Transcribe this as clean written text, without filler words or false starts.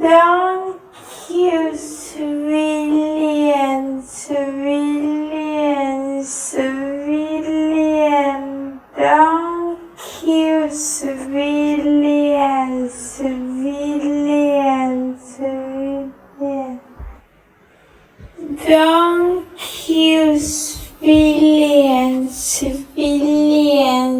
Thank you, civilian, civilian, civilian. Thank you, civilian, civilian, civilian. Thank you, civilian, civilian,